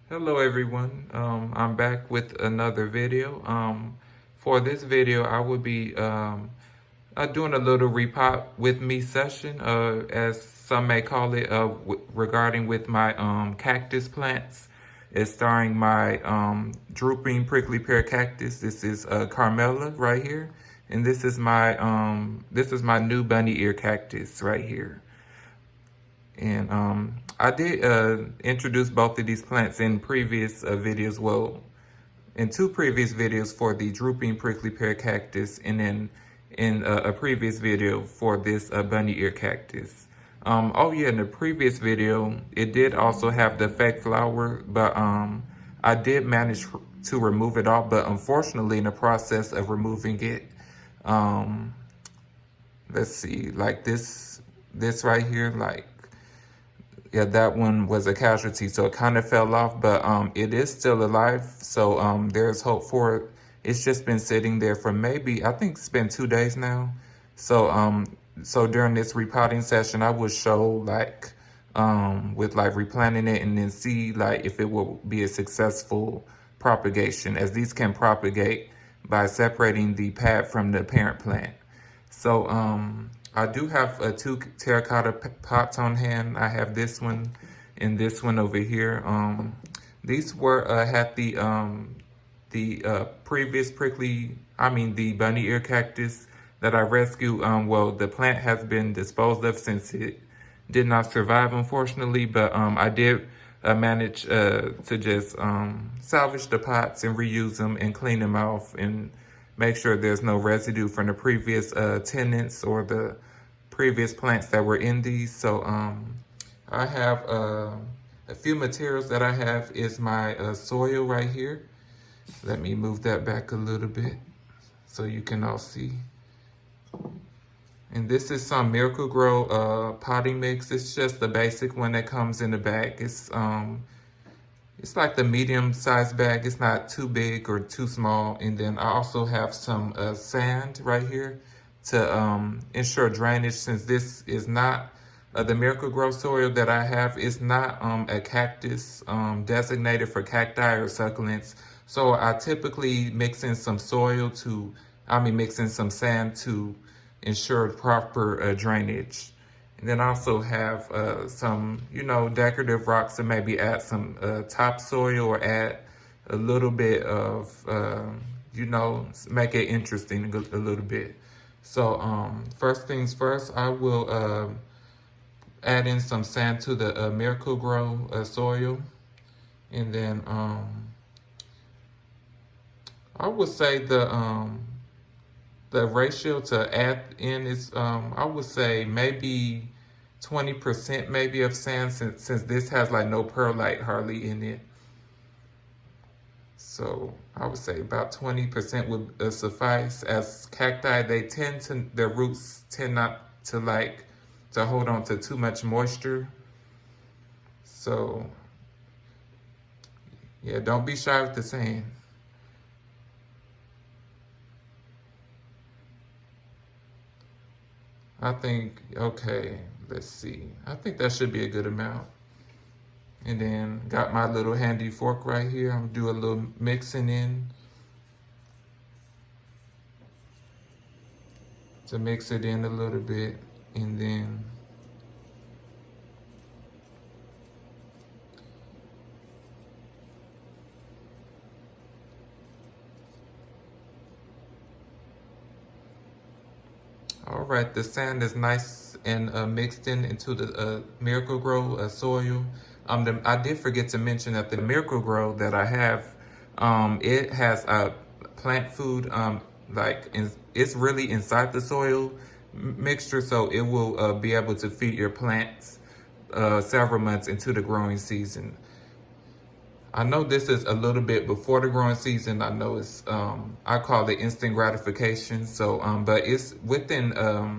Hello everyone, I'm back with another video. For this video, I will be doing a little repot with me session, as some may call it, regarding with my cactus plants. It's starring my drooping prickly pear cactus. This is Carmela right here, and this is my new bunny ear cactus right here. And I did introduce both of these plants in previous videos, well, in two previous videos for the drooping prickly pear cactus, and then in a previous video for this bunny ear cactus. Oh yeah, in the previous video, it did also have the fake flower, but I did manage to remove it all, but unfortunately in the process of removing it, let's see, like this right here, like, yeah, that one was a casualty, so it kind of fell off, but it is still alive, so there's hope for it. It's just been sitting there for maybe, I think it's been 2 days now. So during this repotting session, I will show like with like replanting it and then see like if it will be a successful propagation, as these can propagate by separating the pad from the parent plant. So I do have two terracotta pots on hand. I have this one and this one over here. These were had the previous the bunny ear cactus that I rescued. Well, the plant has been disposed of since it did not survive, unfortunately. But I did manage to just salvage the pots and reuse them and clean them off and make sure there's no residue from the previous tenants or the previous plants that were in these. So I have a few materials that I have is my soil right here. Let me move that back a little bit so you can all see. And this is some Miracle Grow potting mix. It's just the basic one that comes in the bag. It's like the medium-sized bag. It's not too big or too small. And then I also have some sand right here to ensure drainage, since this is not the Miracle Grow soil that I have is not a cactus designated for cacti or succulents. So I typically mix in some soil mix in some sand to ensure proper drainage. And then I also have some, decorative rocks to maybe add some topsoil or add a little bit of, make it interesting a little bit. So first things first, I will add in some sand to the Miracle Grow soil. And then I would say the ratio to add in is, I would say maybe 20% maybe of sand, since this has like no perlite hardly in it. So I would say about 20% would suffice. As cacti, their roots tend not to hold on to too much moisture. So yeah, don't be shy with the sand. I think, okay, let's see. I think that should be a good amount. And then got my little handy fork right here. I'm gonna do a little mixing in to mix it in a little bit. And then all right, the sand is nice and mixed into the Miracle Grow soil. I did forget to mention that the Miracle Grow that I have, it has a plant food, it's really inside the soil mixture, so it will be able to feed your plants several months into the growing season. I know this is a little bit before the growing season. I know it's, I call it instant gratification. So, but it's within,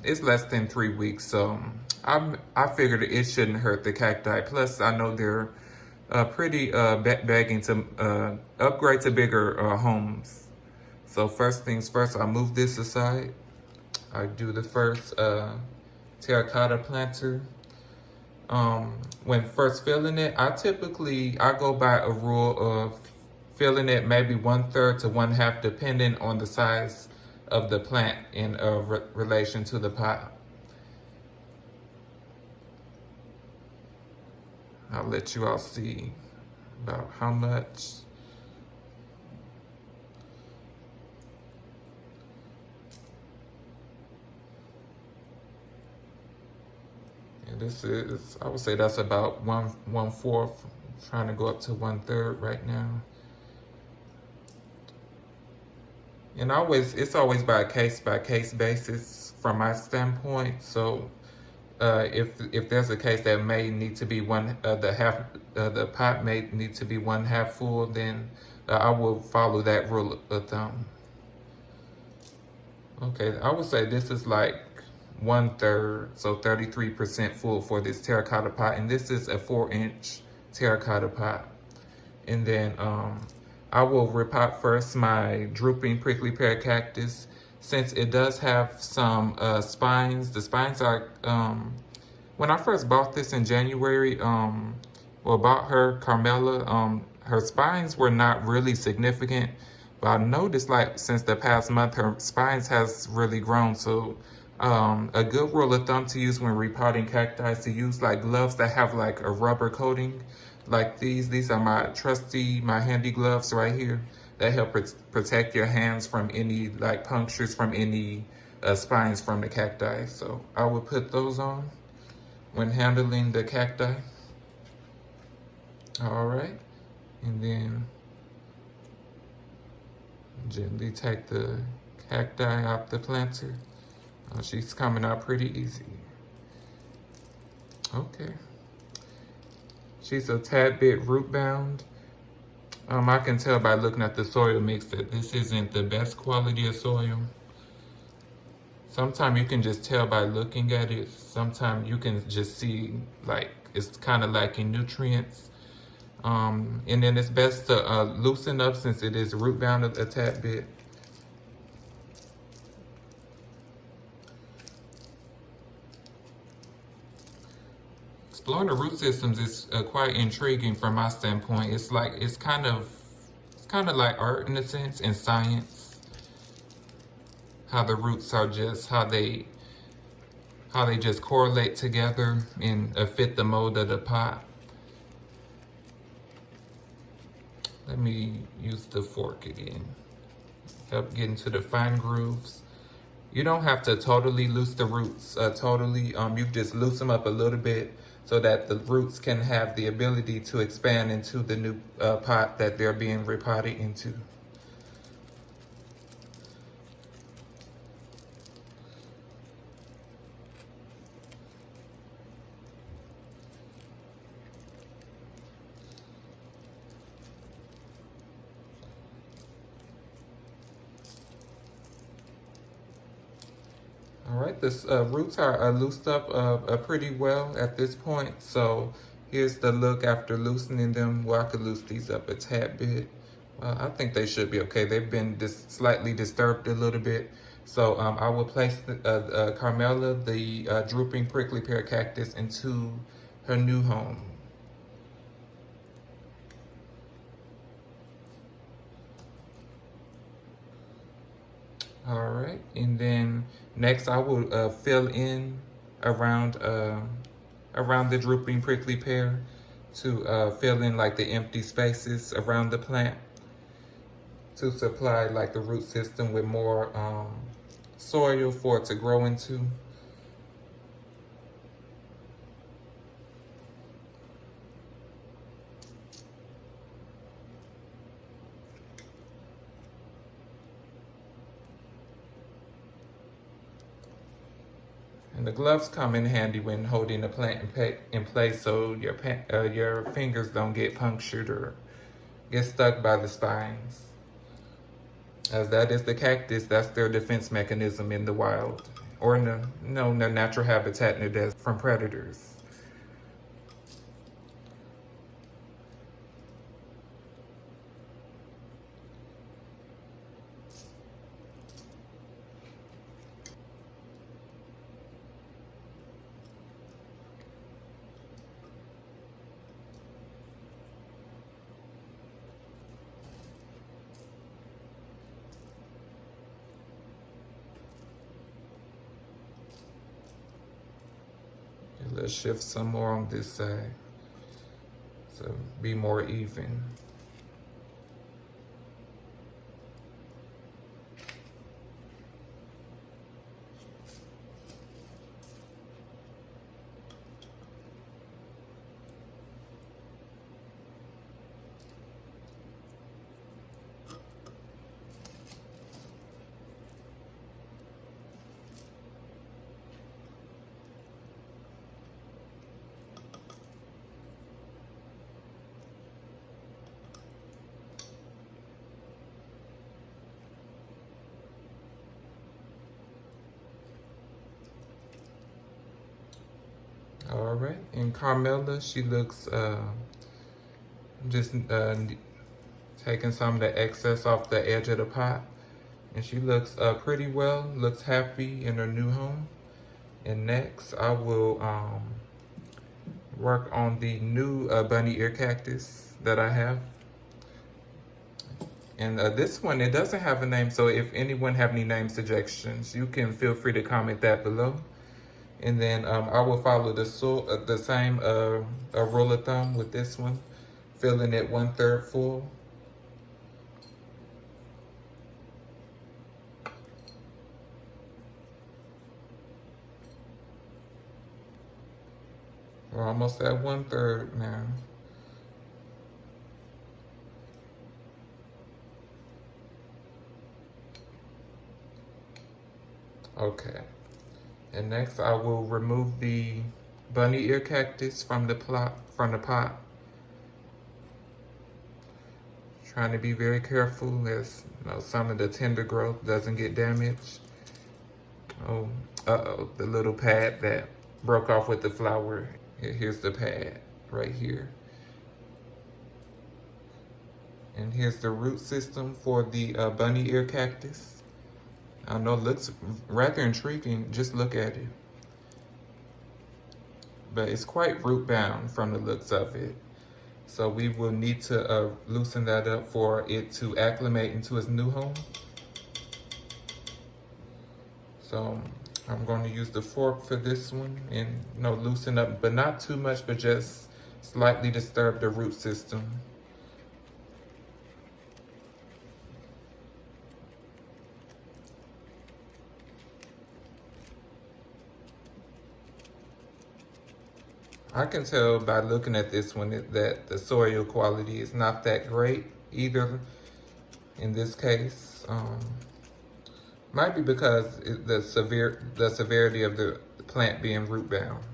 it's less than 3 weeks. So I figured it shouldn't hurt the cacti. Plus, I know they're pretty begging to upgrade to bigger homes. So first things first, I move this aside. I do the first terracotta planter. when first filling it, I go by a rule of filling it maybe 1/3 to 1/2, depending on the size of the plant in relation to the pot. I'll let you all see about how much. And this is, I would say that's about 1/4. Trying to go up to 1/3 right now. And it's always by case basis from my standpoint. So if there's a case that may need to be the pot may need to be 1/2 full, then I will follow that rule of thumb. Okay, I would say this is like 1/3, so 33% full for this terracotta pot, and this is a 4-inch terracotta pot. And then I will repot first my drooping prickly pear cactus. Since it does have some spines, the spines are, when I first bought this in January, bought her, Carmela, her spines were not really significant, but I noticed like since the past month, her spines has really grown. So a good rule of thumb to use when repotting cacti is to use like gloves that have like a rubber coating. Like these are my handy gloves right here that help protect your hands from any like punctures from any spines from the cacti. So I would put those on when handling the cacti. All right, and then gently take the cacti out the planter. She's coming out pretty easy. Okay. She's a tad bit root bound. I can tell by looking at the soil mix that this isn't the best quality of soil. Sometimes you can just tell by looking at it. Sometimes you can just see like it's kind of lacking nutrients. And then it's best to loosen up since it is root bound a tad bit. Exploring the root systems is quite intriguing from my standpoint. It's kind of like art in a sense, and science. How the roots are just how they just correlate together and fit the mold of the pot. Let me use the fork again. Help get into the fine grooves. You don't have to totally loose the roots you just loose them up a little bit so that the roots can have the ability to expand into the new pot that they're being repotted into. All right, the roots are loosed up pretty well at this point. So here's the look after loosening them. Well, I could loose these up a tad bit. I think they should be okay. They've been slightly disturbed a little bit. So I will place Carmela, the drooping prickly pear cactus, into her new home. All right, and then next I will fill in around the drooping prickly pear to fill in like the empty spaces around the plant to supply like the root system with more soil for it to grow into. And the gloves come in handy when holding the plant in place so your fingers don't get punctured or get stuck by the spines. As that is the cactus, that's their defense mechanism in the wild, or in their natural habitat in the desert from predators. to shift some more on this side, so be more even. All right, and Carmela, she looks just taking some of the excess off the edge of the pot, and she looks pretty well, looks happy in her new home. And next, I will work on the new bunny ear cactus that I have. And this one, it doesn't have a name, so if anyone have any name suggestions, you can feel free to comment that below. And then I will follow the same rule of thumb with this one, filling it 1/3 full. We're almost at 1/3 now. Okay. And next I will remove the bunny ear cactus from the pot. Trying to be very careful as some of the tender growth doesn't get damaged. Oh, the little pad that broke off with the flower. Here's the pad right here. And here's the root system for the bunny ear cactus. I know it looks rather intriguing, just look at it. But it's quite root bound from the looks of it. So we will need to loosen that up for it to acclimate into its new home. So I'm going to use the fork for this one and loosen up, but not too much, but just slightly disturb the root system. I can tell by looking at this one that the soil quality is not that great either in this case. Might be because the severity of the plant being root bound.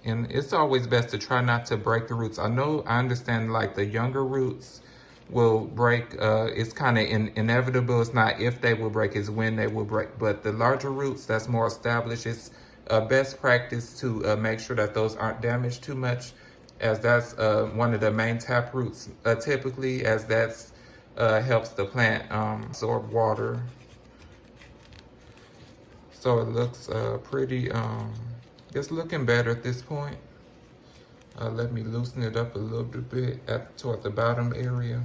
And it's always best to try not to break the roots. I understand like the younger roots will break. It's kind of inevitable. It's not if they will break, it's when they will break. But the larger roots that's more established, it's best practice to make sure that those aren't damaged too much, as that's one of the main tap roots typically, as that's helps the plant absorb water. So it looks pretty, it's looking better at this point. Let me loosen it up a little bit toward the bottom area.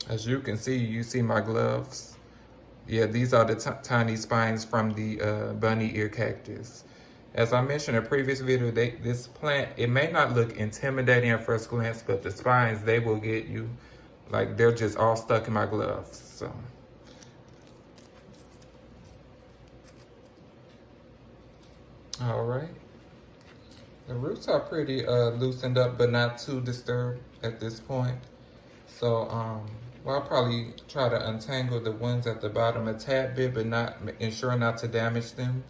As you can see, you see my gloves. Yeah, these are the tiny spines from the bunny ear cactus. As I mentioned in a previous video, this plant, it may not look intimidating at first glance, but the spines, they will get you. Like, they're just all stuck in my gloves, so. All right. The roots are pretty loosened up, but not too disturbed at this point. So, well, I'll probably try to untangle the ones at the bottom a tad bit, but ensure not to damage them.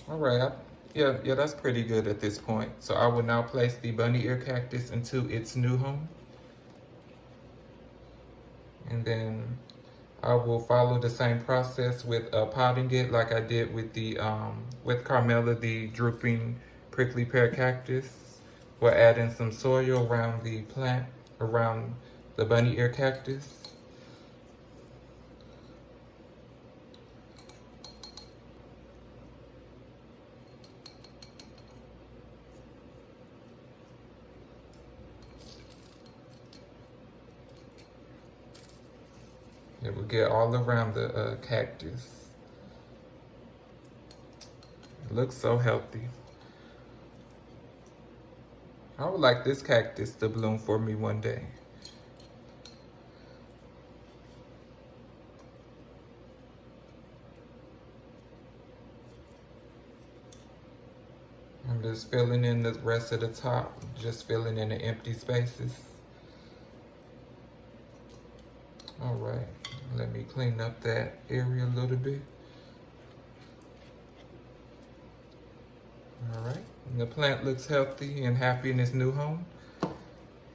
All right, yeah, that's pretty good at this point. So I will now place the bunny ear cactus into its new home. And then I will follow the same process with potting it like I did with the with Carmela, the drooping prickly pear cactus. We'll add in some soil around the plant, around the bunny ear cactus. It will get all around the cactus. It looks so healthy. I would like this cactus to bloom for me one day. I'm just filling in the rest of the top, just filling in the empty spaces. All right, let me clean up that area a little bit. All right, and the plant looks healthy and happy in its new home.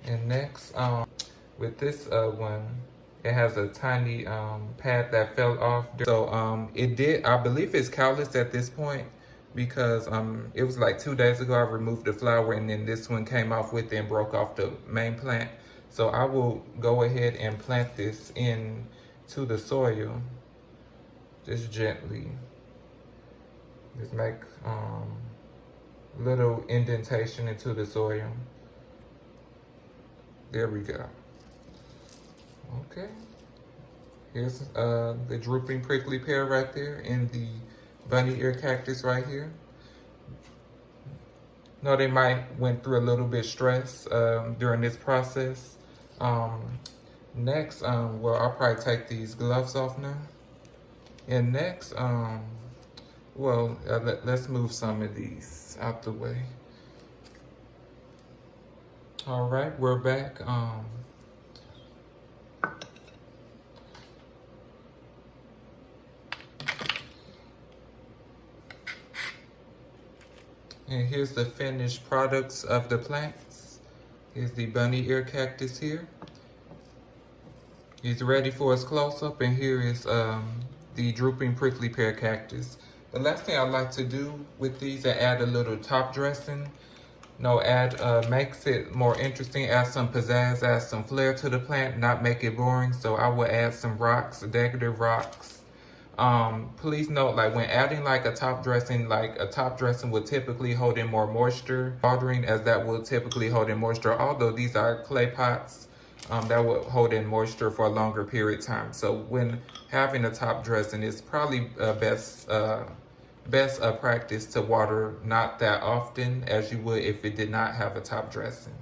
And next, with this one, it has a tiny pad that fell off. So it did, I believe it's callus at this point because it was like 2 days ago I removed the flower and then this one came off with it and broke off the main plant. So I will go ahead and plant this into the soil, just gently. Just make little indentation into the soil. There we go. Okay. Here's the drooping prickly pear right there and the bunny ear cactus right here. No, they might went through a little bit stress during this process. Next, well, I'll probably take these gloves off now. And next, well, let's move some of these out the way. All right, we're back. And here's the finished products of the plants. Here's the bunny ear cactus here. He's ready for his close-up, and here is the drooping prickly pear cactus. The last thing I like to do with these is add a little top dressing. Makes it more interesting, add some pizzazz, add some flair to the plant, not make it boring. So I will add some rocks, decorative rocks. Please note, like when adding like a top dressing will typically hold in more moisture, watering as that will typically hold in moisture, although these are clay pots. That will hold in moisture for a longer period of time. So when having a top dressing, it's probably best practice to water not that often as you would if it did not have a top dressing.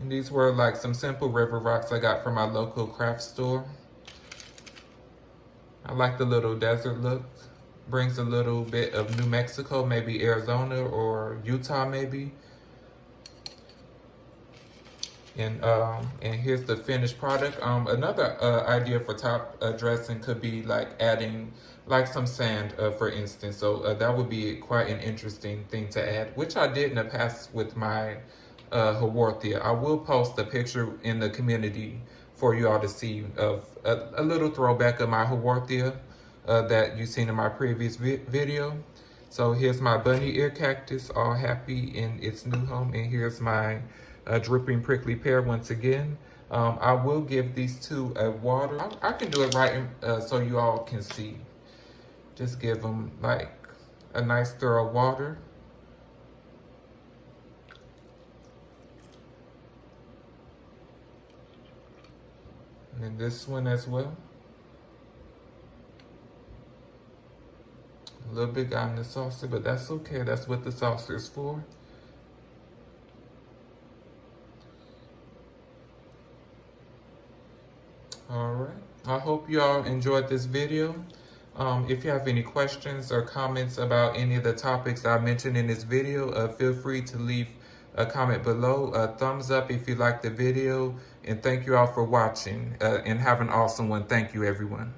And these were like some simple river rocks I got from my local craft store. I like the little desert look. Brings a little bit of New Mexico, maybe Arizona or Utah maybe. And here's the finished product. Another idea for top dressing could be like adding like some sand, for instance. So that would be quite an interesting thing to add, which I did in the past with my Haworthia. I will post a picture in the community for you all to see of a little throwback of my Haworthia that you've seen in my previous video. So here's my bunny ear cactus, all happy in its new home. And here's my drooping prickly pear once again. I will give these two a water. I can do it right so you all can see. Just give them like a nice thorough water. And then this one as well. A little bit got in the saucer, but that's okay. That's what the saucer is for. All right. I hope you all enjoyed this video. If you have any questions or comments about any of the topics I mentioned in this video, feel free to leave a comment below. Thumbs up if you liked the video. And thank you all for watching. And have an awesome one. Thank you, everyone.